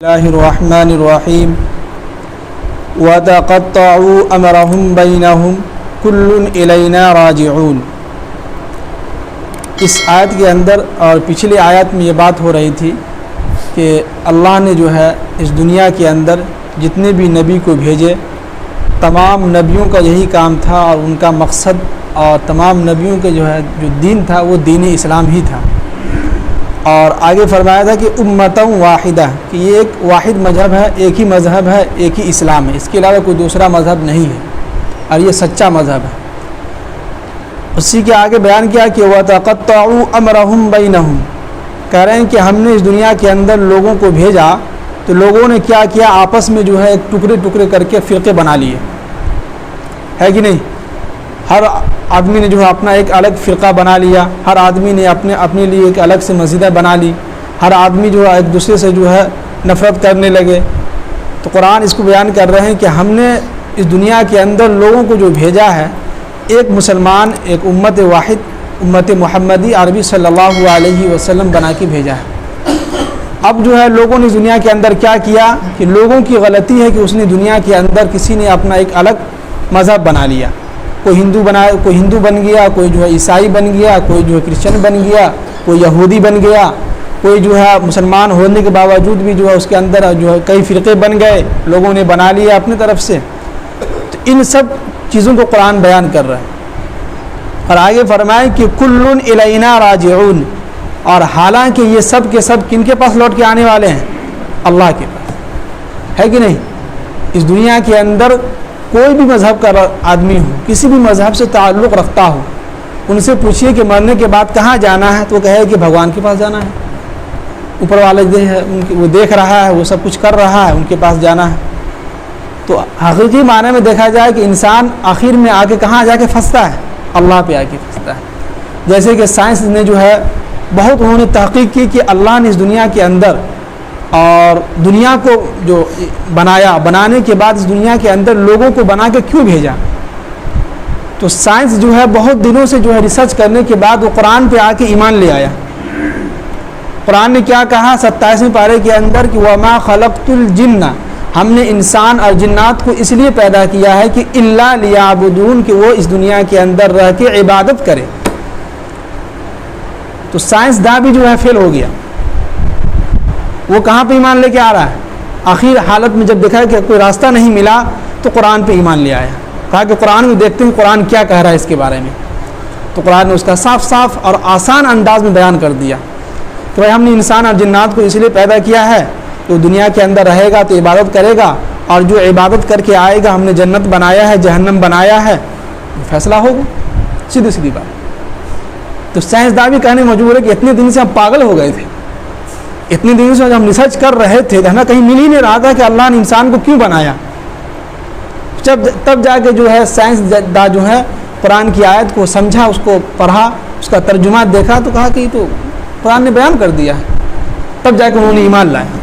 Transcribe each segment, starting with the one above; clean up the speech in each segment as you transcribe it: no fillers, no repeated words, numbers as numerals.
اللہ الرحمن الرحیم وَتَقَطَّعُوا أَمْرَهُمْ بَيْنَهُمْ كُلٌّ إِلَيْنَا رَاجِعُونَ۔ اس آیت کے اندر اور پچھلی آیت میں یہ بات ہو رہی تھی کہ اللہ نے جو ہے اس دنیا کے اندر جتنے بھی نبی کو بھیجے، تمام نبیوں کا یہی کام تھا اور ان کا مقصد اور تمام نبیوں کے جو دین تھا وہ دین اسلام ہی تھا۔ اور آگے فرمایا تھا کہ امتاً واحدہ، کہ یہ ایک واحد مذہب ہے، ایک ہی مذہب ہے، ایک ہی اسلام ہے، اس کے علاوہ کوئی دوسرا مذہب نہیں ہے اور یہ سچا مذہب ہے۔ اسی کے آگے بیان کیا کہ وَتَقَطَّعُوا أَمْرَهُمْ بَيْنَهُمْ، کہہ رہے ہیں کہ ہم نے اس دنیا کے اندر لوگوں کو بھیجا تو لوگوں نے کیا کیا، آپس میں جو ہے ایک ٹکڑے ٹکڑے کر کے فرقے بنا لیے، ہے کہ نہیں؟ ہر آدمی نے جو ہے اپنا ایک الگ فرقہ بنا لیا، ہر آدمی نے اپنے لیے ایک الگ سے مسجدیں بنا لی، ہر آدمی جو ہے ایک دوسرے سے جو ہے نفرت کرنے لگے۔ تو قرآن اس کو بیان کر رہے ہیں کہ ہم نے اس دنیا کے اندر لوگوں کو جو بھیجا ہے، ایک مسلمان، ایک امت واحد، امت محمدی عربی صلی اللہ علیہ وسلم بنا کے بھیجا ہے۔ اب جو ہے لوگوں نے اس دنیا کے اندر کیا کیا کہ لوگوں کی غلطی ہے کہ اس نے دنیا کے اندر کسی نے اپنا ایک الگ مذہب بنا لیا، کوئی ہندو بن گیا، کوئی جو ہے عیسائی بن گیا، کوئی جو ہے کرسچن بن گیا، کوئی یہودی بن گیا، کوئی جو ہے مسلمان ہونے کے باوجود بھی جو ہے اس کے اندر جو ہے کئی فرقے بن گئے، لوگوں نے بنا لیا اپنی طرف سے۔ تو ان سب چیزوں کو قرآن بیان کر رہا ہے اور آگے فرمائے کہ کلٌ الینا راجعون، اور حالانکہ یہ سب کے سب کن کے پاس لوٹ کے آنے والے ہیں؟ اللہ کے پاس، ہے کہ نہیں؟ اس دنیا کے اندر کوئی بھی مذہب کا آدمی ہو، کسی بھی مذہب سے تعلق رکھتا ہو، ان سے پوچھیے کہ مرنے کے بعد کہاں جانا ہے تو وہ کہے کہ بھگوان کے پاس جانا ہے، اوپر والے وہ دیکھ رہا ہے، وہ سب کچھ کر رہا ہے، ان کے پاس جانا ہے۔ تو حقیقی معنی میں دیکھا جائے کہ انسان آخر میں آ کے کہاں جا کے پھنستا ہے؟ اللہ پہ آ کے پھنستا ہے۔ جیسے کہ سائنس نے جو ہے بہت انہوں نے تحقیق کی کہ اللہ نے اس دنیا کے اندر اور دنیا کو جو بنانے کے بعد اس دنیا کے اندر لوگوں کو بنا کے کیوں بھیجا؟ تو سائنس جو ہے بہت دنوں سے جو ہے ریسرچ کرنے کے بعد وہ قرآن پہ آ کے ایمان لے آیا۔ قرآن نے کیا کہا 27ویں پارے کے اندر کہ وَمَا خَلَقْتُ الْجِنَّ، ہم نے انسان اور جنات کو اس لیے پیدا کیا ہے کہ إِلَّا لِيَعْبُدُونَ، کہ وہ اس دنیا کے اندر رہ کے عبادت کرے۔ تو سائنس داں بھی جو ہے فیل ہو گیا، وہ کہاں پہ ایمان لے کے آ رہا ہے؟ آخر حالت میں جب دیکھا کہ کوئی راستہ نہیں ملا تو قرآن پہ ایمان لے آیا، کہا کہ قرآن میں دیکھتے ہیں قرآن کیا کہہ رہا ہے اس کے بارے میں۔ تو قرآن نے اس کا صاف صاف اور آسان انداز میں بیان کر دیا کہ بھائی ہم نے انسان اور جنات کو اس لیے پیدا کیا ہے کہ وہ دنیا کے اندر رہے گا تو عبادت کرے گا، اور جو عبادت کر کے آئے گا، ہم نے جنت بنایا ہے، جہنم بنایا ہے، فیصلہ ہوگا، سیدھی سیدھی بات۔ تو سائنسداں بھی کہنے مجبور ہے کہ اتنے دن سے ہم پاگل ہو گئے تھے، اتنے دن سے ہم ریسرچ کر رہے تھے، ہمیں کہیں مل ہی نہیں رہا تھا کہ اللہ نے انسان کو کیوں بنایا۔ تب جا کے جو ہے سائنس دا جو ہے قرآن کی آیت کو سمجھا، اس کو پڑھا، اس کا ترجمہ دیکھا تو کہا کہ یہ تو قرآن نے بیان کر دیا ہے، تب جا کے انہوں نے ایمان لایا۔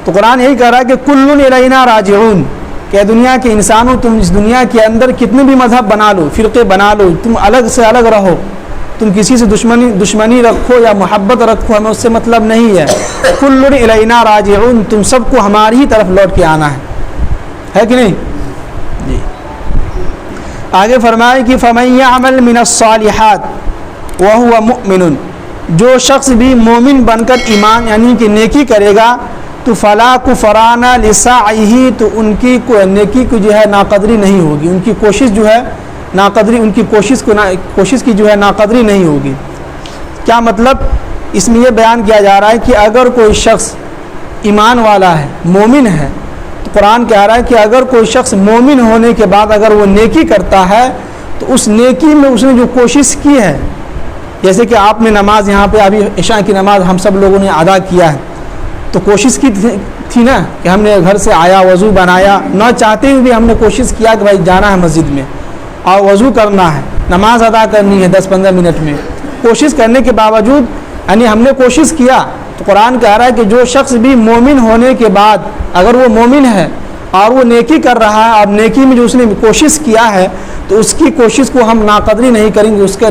تو قرآن یہی کہہ رہا ہے کہ کلٌ الینا راجعون، کہ دنیا کے انسانوں تم اس دنیا کے اندر کتنے بھی مذہب بنا لو، فرقے بنا لو، تم الگ سے الگ رہو، تم کسی سے دشمنی رکھو یا محبت رکھو، ہمیں اس سے مطلب نہیں ہے۔ کلٌ الینا راجعون، تم سب کو ہماری ہی طرف لوٹ کے آنا ہے کہ نہیں؟ جی آگے فرمائے کہ فَمَن يَعْمَلْ مِنَ الصَّالِحَاتِ وَهُوَ مُؤْمِنٌ، جو شخص بھی مومن بن کر ایمان یعنی کہ نیکی کرے گا تو فَلَا كُفْرَانَ لِسَعْيِهِ، تو ان کی نیکی کو جو ہے ناقدری نہیں ہوگی، ان کی کوشش جو ہے ناقدری، ان کی کوشش کی جو ہے ناقدری نہیں ہوگی۔ کیا مطلب؟ اس میں یہ بیان کیا جا رہا ہے کہ اگر کوئی شخص ایمان والا ہے، مومن ہے، تو قرآن کہہ رہا ہے کہ اگر کوئی شخص مومن ہونے کے بعد اگر وہ نیکی کرتا ہے تو اس نیکی میں اس نے جو کوشش کی ہے، جیسے کہ آپ نے نماز یہاں پہ ابھی عشاء کی نماز ہم سب لوگوں نے ادا کیا ہے، تو کوشش کی تھی نا کہ ہم نے گھر سے آیا، وضو بنایا، نہ چاہتے ہوئے بھی ہم نے کوشش کیا کہ بھائی جانا ہے مسجد میں اور وضو کرنا ہے، نماز ادا کرنی ہے 10-15 منٹ میں، کوشش کرنے کے باوجود یعنی ہم نے کوشش کیا۔ تو قرآن کہہ رہا ہے کہ جو شخص بھی مومن ہونے کے بعد اگر وہ مومن ہے اور وہ نیکی کر رہا ہے اور نیکی میں جو اس نے کوشش کیا ہے تو اس کی کوشش کو ہم ناقدری نہیں کریں گے، اس کا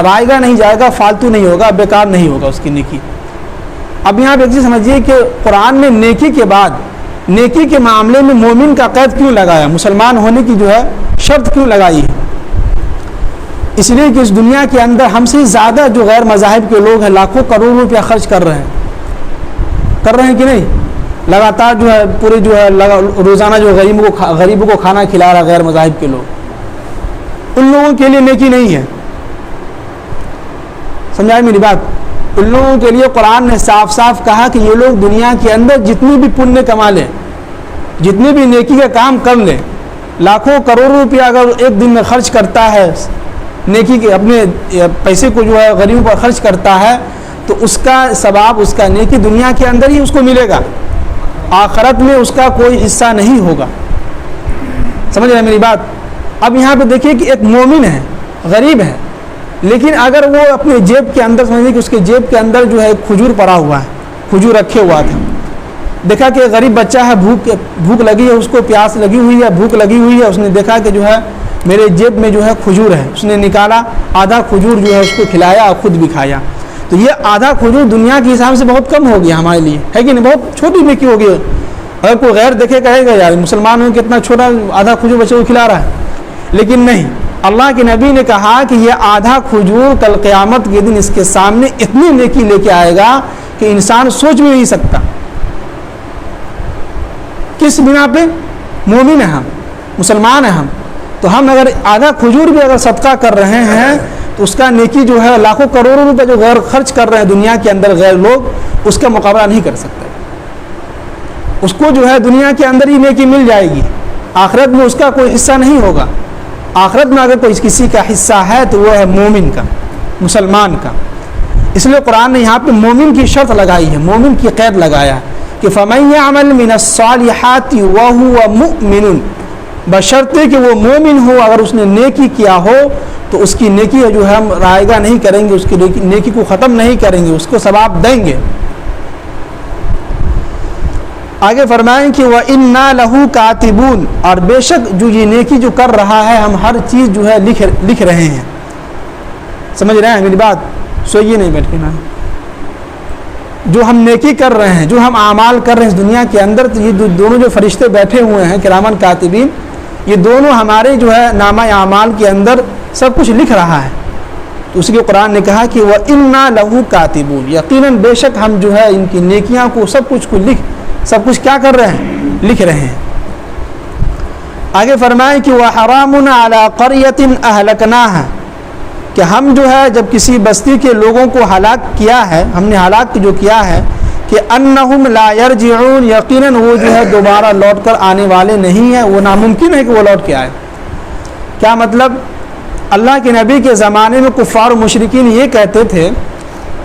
رائے گا نہیں جائے گا، فالتو نہیں ہوگا، بیکار نہیں ہوگا اس کی نیکی۔ اب یہاں پہ ایک چیز سمجھیے کہ قرآن نے نیکی کے بعد نیکی کے معاملے میں مومن کا قید کیوں لگایا، مسلمان ہونے کی جو ہے شرط کیوں لگائی ہے؟ اس لیے کہ اس دنیا کے اندر ہم سے زیادہ جو غیر مذاہب کے لوگ ہیں لاکھوں کروڑوں روپیہ خرچ کر رہے ہیں کہ نہیں؟ لگاتار جو ہے پورے جو ہے روزانہ جو غریبوں کو کھانا کھلا رہا ہے غیر مذاہب کے لوگ، ان لوگوں کے لیے نیکی نہیں ہے. سمجھائی میری بات؟ ان لوگوں کے لیے قرآن نے صاف صاف کہا کہ یہ لوگ دنیا کے اندر جتنی بھی پنیہ کما لیں، جتنی بھی نیکی کا کام کر لیں، لاکھوں کروڑوں روپیہ اگر ایک دن میں خرچ کرتا ہے نیکی کے، اپنے پیسے کو جو ہے غریبوں پر خرچ کرتا ہے، تو اس کا ثواب، اس کا نیکی دنیا کے اندر ہی اس کو ملے گا، آخرت میں اس کا کوئی حصہ نہیں ہوگا. سمجھ رہے ہیں میری بات؟ اب یہاں پہ دیکھیے کہ ایک مومن ہے، غریب ہے، لیکن اگر وہ اپنے جیب کے اندر، سمجھیے کہ اس کے جیب کے اندر جو ہے کھجور پڑا ہوا ہے، کھجور رکھے ہوا تھا، دیکھا کہ غریب بچہ ہے، بھوک لگی ہے، اس کو پیاس لگی ہوئی ہے، بھوک لگی ہوئی ہے، اس نے دیکھا کہ جو ہے میرے جیب میں جو ہے کھجور ہے، اس نے نکالا، آدھا کھجور جو ہے اس کو کھلایا اور خود بھی کھایا. تو یہ آدھا کھجور دنیا کے حساب سے بہت کم ہو گیا ہمارے لیے، ہے کہ نہیں؟ بہت چھوٹی نیکی ہو گئی. اگر کوئی غیر دیکھے کہے گا یار مسلمان ہوں کتنا چھوٹا آدھا کھجور بچے کو کھلا رہا ہے، لیکن نہیں، اللہ کے نبی نے کہا کہ یہ آدھا کھجور کل قیامت کے دن اس کے سامنے اتنی نیکی لے کے آئے گا کہ انسان سوچ بھی نہیں سکتا. کس بنا پہ؟ مومن ہیں ہم، مسلمان ہیں ہم، تو ہم اگر آدھا کھجور بھی اگر صدقہ کر رہے ہیں تو اس کا نیکی جو ہے لاکھوں کروڑوں روپے جو غیر خرچ کر رہے ہیں دنیا کے اندر غیر لوگ، اس کا مقابلہ نہیں کر سکتے. اس کو جو ہے دنیا کے اندر ہی نیکی مل جائے گی، آخرت میں اس کا کوئی حصہ نہیں ہوگا. آخرت میں اگر کوئی کسی کا حصہ ہے تو وہ ہے مومن کا، مسلمان کا. اس لیے قرآن نے یہاں پہ مومن کی شرط لگائی ہے، مومن کی قید لگایا ہے کہ فَمَن يَعْمَلْ مِنَ الصَّالِحَاتِ وَهُوَ مُؤْمِنٌ، بشرطے کہ وہ مومن ہو، اگر اس نے نیکی کیا ہو تو اس کی نیکی جو ہے ہم رائے گاہ نہیں کریں گے، اس کی نیکی کو ختم نہیں کریں گے، اس کو ثواب دیں گے. آگے فرمائیں کہ وَإِنَّا لَهُ كَاتِبُونَ، اور بے شک جو یہ نیکی جو کر رہا ہے ہم ہر چیز جو ہے لکھ رہے ہیں. سمجھ رہے ہیں میری بات؟ سوئیے نہیں بیٹھ کے نا. جو ہم نیکی کر رہے ہیں، جو ہم اعمال کر رہے ہیں اس دنیا کے اندر، تو یہ دونوں جو فرشتے بیٹھے ہوئے ہیں کرامن کاتبین، یہ دونوں ہمارے جو ہے نامہ اعمال کے اندر سب کچھ لکھ رہا ہے. تو اسی کے قرآن نے کہا کہ وَإِنَّا لَهُ كَاتِبُونَ، یقیناً بے شک ہم جو ہے ان کی نیکیاں کو سب کچھ کیا کر رہے ہیں؟ لکھ رہے ہیں. آگے فرمائیں کہ وَحَرَامٌ عَلَىٰ قَرْيَةٍ أَهْلَكْنَاهَا، کہ ہم جو ہے جب کسی بستی کے لوگوں کو ہلاک کیا ہے، ہم نے ہلاک جو کیا ہے کہ أَنَّهُمْ لَا يَرْجِعُونَ، یقیناً وہ جو ہے دوبارہ لوٹ کر آنے والے نہیں ہیں، وہ ناممکن ہے کہ وہ لوٹ کے آئے. کیا مطلب؟ اللہ کے نبی کے زمانے میں کفار و مشرکین یہ کہتے تھے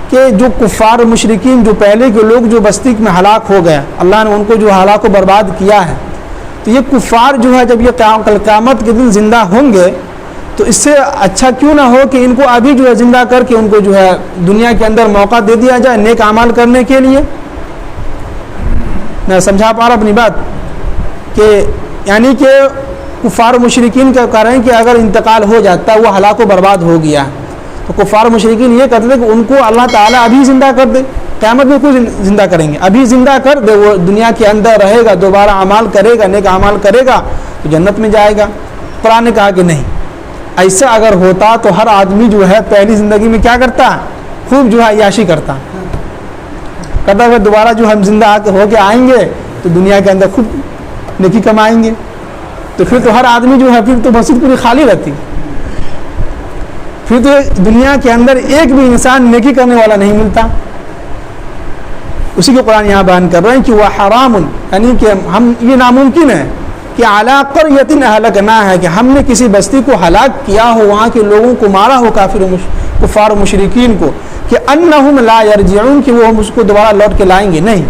کہ جو کفار و مشرکین جو پہلے کے لوگ جو بستی میں ہلاک ہو گئے، اللہ نے ان کو جو ہلاک و برباد کیا ہے، تو یہ کفار جو ہے جب یہ کل قیامت کے دن زندہ ہوں گے تو اس سے اچھا کیوں نہ ہو کہ ان کو ابھی جو ہے زندہ کر کے ان کو جو ہے دنیا کے اندر موقع دے دیا جائے نیک اعمال کرنے کے لیے. میں سمجھا پا رہا اپنی بات کہ یعنی کہ کفار و مشرکین کا کہہ رہے ہیں کہ اگر انتقال ہو جاتا ہے، وہ ہلاک و برباد ہو گیا، تو کفار و مشرکین یہ کہتے تھے کہ ان کو اللہ تعالیٰ ابھی زندہ کر دے، قیامت میں کوئی زندہ کریں گے، ابھی زندہ کر دے، وہ دنیا کے اندر رہے گا، دوبارہ اعمال کرے گا، نیک اعمال کرے گا تو جنت میں جائے گا. قرآن نے کہا کہ نہیں، ایسا اگر ہوتا تو ہر آدمی جو ہے پہلی زندگی میں کیا کرتا؟ خوب جو ہے عیاشی کرتا، کہتا ہے دوبارہ جو ہم زندہ ہو کے آئیں گے تو دنیا کے اندر خوب نیکی کمائیں گے. تو پھر تو ہر آدمی جو ہے پھر تو مسجد پوری خالی رہتی، پھر تو دنیا کے اندر ایک بھی انسان نیکی کرنے والا نہیں ملتا. اسی کو قرآن یہاں بیان کر رہے ہیں کہ وہ حرام، یعنی کہ ہم یہ ناممکن ہے کہ علی قریۃ اہلکناہا ہے کہ ہم نے کسی بستی کو ہلاک کیا ہو، وہاں کے لوگوں کو مارا ہو، کفار و مشرکین کو، کہ انہم لا یرجعون، کہ وہ ہم اس کو دوبارہ لوٹ کے لائیں گے. نہیں،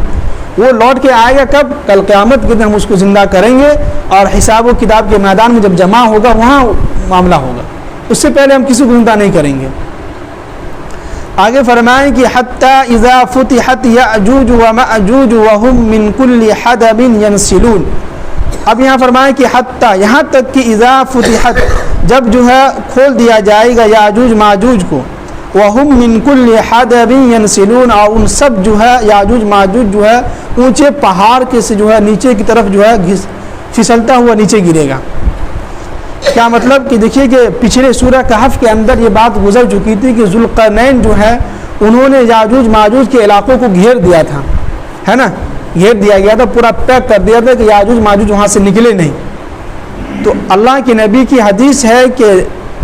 وہ لوٹ کے آئے گا کب؟ کل قیامت کے دن ہم اس کو زندہ کریں گے اور حساب و کتاب کے میدان میں جب جمع ہوگا وہاں معاملہ ہوگا، اس سے پہلے ہم کسی کو زندہ نہیں کریں گے. آگے فرمائیں کہ حتی اذا فتحت یأجوج ومأجوج وهم من کل حدب ینسلون. اب یہاں فرمائیں کہ حتی، یہاں تک کہ اذا فتحت، جب جو ہے کھول دیا جائے گا یاجوج ماجوج کو، وَهُمْ مِنْ كُلِّ حَدَبٍ يَنْسِلُونَ، اور ان سب جو ہے یاجوج ماجوج جو ہے اونچے پہاڑ کے سے جو ہے نیچے کی طرف جو ہے پھسلتا ہوا نیچے گرے گا۔ کیا مطلب کہ دیکھیے کہ پچھلے سورہ کہف کے اندر یہ بات گزر چکی تھی کہ ذوالقرنین جو ہے انہوں نے یاجوج ماجوج کے علاقوں کو گھیر دیا تھا، ہے نا، گھیر دیا گیا تھا، پورا پیک کر دیا تھا کہ یاجوج ماجوج وہاں سے نکلے نہیں۔ تو اللہ کے نبی کی حدیث ہے کہ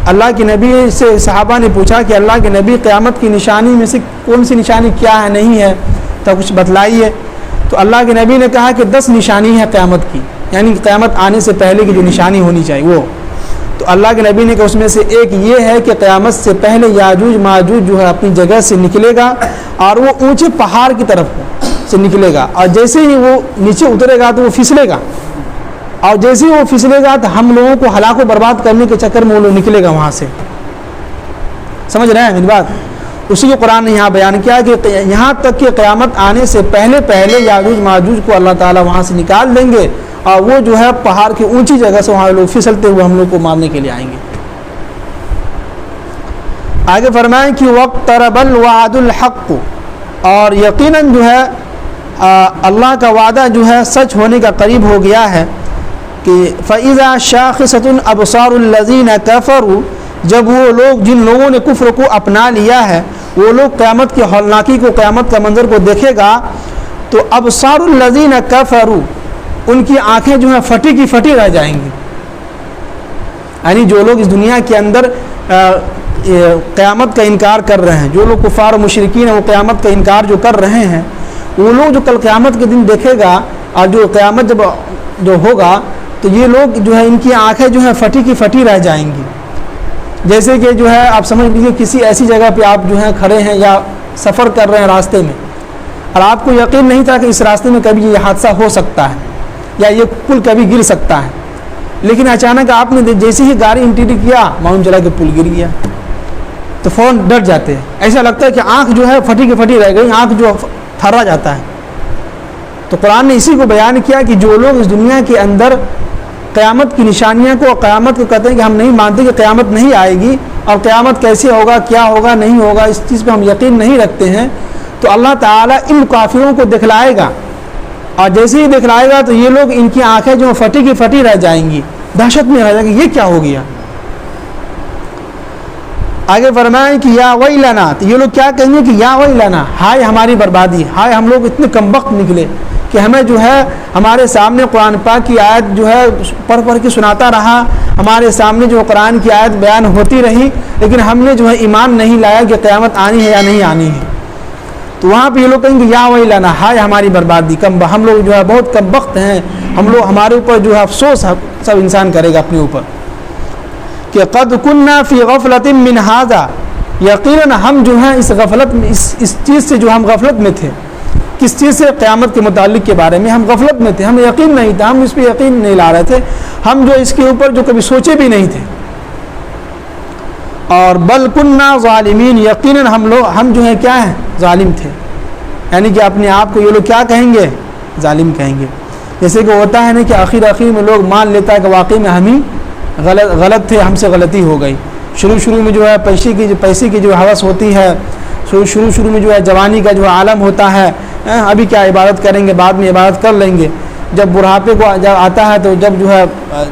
اللہ کے نبی سے صحابہ نے پوچھا کہ اللہ کے نبی قیامت کی نشانی میں سے کون سی نشانی کیا ہے نہیں ہے تو کچھ بتلائیے۔ تو اللہ کے نبی نے کہا کہ 10 نشانی ہے قیامت کی، یعنی قیامت آنے سے پہلے کی جو نشانی ہونی چاہیے وہ۔ تو اللہ کے نبی نے کہا اس میں سے ایک یہ ہے کہ قیامت سے پہلے یاجوج ماجوج جو ہے اپنی جگہ سے نکلے گا اور وہ اونچے پہاڑ کی طرف سے نکلے گا، اور جیسے ہی وہ نیچے اترے گا تو وہ پھسلے گا، اور جیسے ہی وہ پھسلے گا تو ہم لوگوں کو ہلاک و برباد کرنے کے چکر میں وہ لوگ نکلے گا وہاں سے۔ سمجھ رہے ہیں میری بات؟ اسی کو قرآن نے یہاں بیان کیا کہ یہاں تک کہ قیامت آنے سے پہلے یاجوج ماجوج کو اللہ تعالیٰ وہاں سے نکال دیں گے، اور وہ جو ہے پہاڑ کی اونچی جگہ سے وہاں لوگ پھسلتے ہوئے ہم لوگ کو مارنے کے لیے آئیں گے۔ آگے فرمائیں کہ وَاقْتَرَبَ الْوَعْدُ الْحَقُّ، اور یقیناً جو ہے اللہ کا وعدہ جو ہے سچ ہونے کا قریب ہو گیا ہے کہ فَإِذَا شَاخِصَةٌ أَبْصَارُ الَّذِينَ كَفَرُوا، جب وہ لوگ جن لوگوں نے کفر کو اپنا لیا ہے وہ لوگ قیامت کی ہولناکی کو، قیامت کا منظر کو دیکھے گا تو ابصار الذین کفروا، ان کی آنکھیں جو ہیں پھٹی کی پھٹی رہ جائیں گی۔ یعنی جو لوگ اس دنیا کے اندر قیامت کا انکار کر رہے ہیں، جو لوگ کفار و مشرکین ہیں وہ قیامت کا انکار جو کر رہے ہیں، وہ لوگ جو کل قیامت کے دن دیکھے گا اور جو قیامت جب جو ہوگا تو یہ لوگ جو ہے ان کی آنکھیں جو ہیں پھٹی کی پھٹی رہ جائیں گی۔ جیسے کہ جو ہے آپ سمجھ لیجیے کسی ایسی جگہ پہ آپ جو ہیں کھڑے ہیں یا سفر کر رہے ہیں راستے میں، اور آپ کو یقین نہیں تھا کہ اس راستے میں کبھی یہ حادثہ ہو سکتا ہے یا یہ پل کبھی گر سکتا ہے، لیکن اچانک آپ نے جیسے ہی گاڑی انٹیری کیا معلوم چلا کہ پل گر گیا تو فوراً ڈر جاتے ہیں، ایسا لگتا ہے کہ آنکھ جو ہے پھٹی کی پھٹی رہ گئی، آنکھ جو تھرا جاتا ہے۔ تو قرآن نے اسی کو بیان کیا کہ جو لوگ اس دنیا کے اندر قیامت کی نشانیاں کو، قیامت کو کہتے ہیں کہ ہم نہیں مانتے کہ قیامت نہیں آئے گی اور قیامت کیسے ہوگا، کیا ہوگا، نہیں ہوگا، اس چیز پہ ہم یقین نہیں رکھتے ہیں، تو اللہ تعالیٰ ان کافروں کو دکھلائے گا، اور جیسے ہی دکھلائے گا تو یہ لوگ ان کی آنکھیں جو پھٹی کی پھٹی رہ جائیں گی، دہشت میں رہ جائیں گی، یہ کیا ہو گیا۔ آگے فرمائیں کہ یا ویلنا، تو یہ لوگ کیا کہیں گے کہ یا ویلنا، ہائے ہماری بربادی، ہائے ہم لوگ اتنے کم وقت نکلے کہ ہمیں جو ہے ہمارے سامنے قرآن پاک کی آیت جو ہے پڑھ کے سناتا رہا، ہمارے سامنے جو قرآن کی آیت بیان ہوتی رہی، لیکن ہم نے جو ہے ایمان نہیں لایا کہ قیامت آنی ہے یا نہیں آنی ہے۔ تو وہاں پہ یہ لوگ کہیں گے یا ویلنا، ہائے ہماری بربادی، ہم لوگ جو ہے بہت کم وقت ہیں، ہمارے اوپر جو ہے افسوس سب انسان کرے گا اپنے اوپر کہ قد کننا فی غفلۃ من ھذا، یقیناً ہم جو ہیں اس غفلت میں، اس چیز سے جو ہم غفلت میں تھے، کس چیز سے، قیامت کے متعلق کے بارے میں ہم غفلت میں تھے، ہمیں یقین نہیں تھا، ہم اس پہ یقین نہیں لا رہے تھے، ہم جو اس کے اوپر جو کبھی سوچے بھی نہیں تھے، اور بل کننا ظالمین، یقیناً ہم جو ہیں کیا ہیں، ظالم تھے، یعنی کہ اپنے آپ کو یہ لوگ کیا کہیں گے، ظالم کہیں گے۔ جیسے کہ ہوتا ہے نا کہ آخر میں لوگ مان لیتا ہے کہ واقعی میں ہم ہی غلط تھے، ہم سے غلطی ہو گئی۔ شروع میں جو ہے پیسے کی جو حوث ہوتی ہے، شروع میں جو ہے جوانی کا جو عالم ہوتا ہے، ابھی کیا عبادت کریں گے، بعد میں عبادت کر لیں گے، جب بڑھاپے کو جب آتا ہے تو جب جو ہے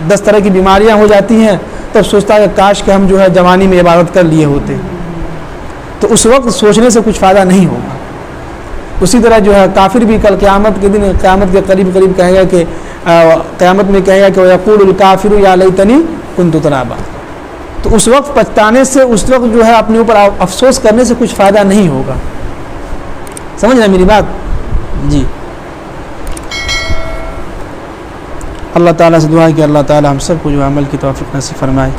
10 طرح کی بیماریاں ہو جاتی ہیں تب سوچتا ہے کہ کاش کہ ہم جو ہے جوانی میں عبادت کر لیے ہوتے، تو اس وقت سوچنے سے کچھ فائدہ نہیں ہوگا۔ اسی طرح جو ہے کافر بھی کل قیامت کے دن، قیامت کے قریب کہے گا کہ قیامت میں کہے گا کہ وَيَقُولُ الْكَافِرُ يَا لَيْتَنِي كُنتُ تُرَابًا، تو اس وقت پچھتانے سے، اس وقت جو ہے اپنے اوپر افسوس کرنے سے کچھ فائدہ نہیں ہوگا۔ سمجھ رہے میری بات؟ جی، اللہ تعالیٰ سے دعا ہے کہ اللہ تعالیٰ ہم سب کو جو عمل کی توفیق نصیب فرمائے۔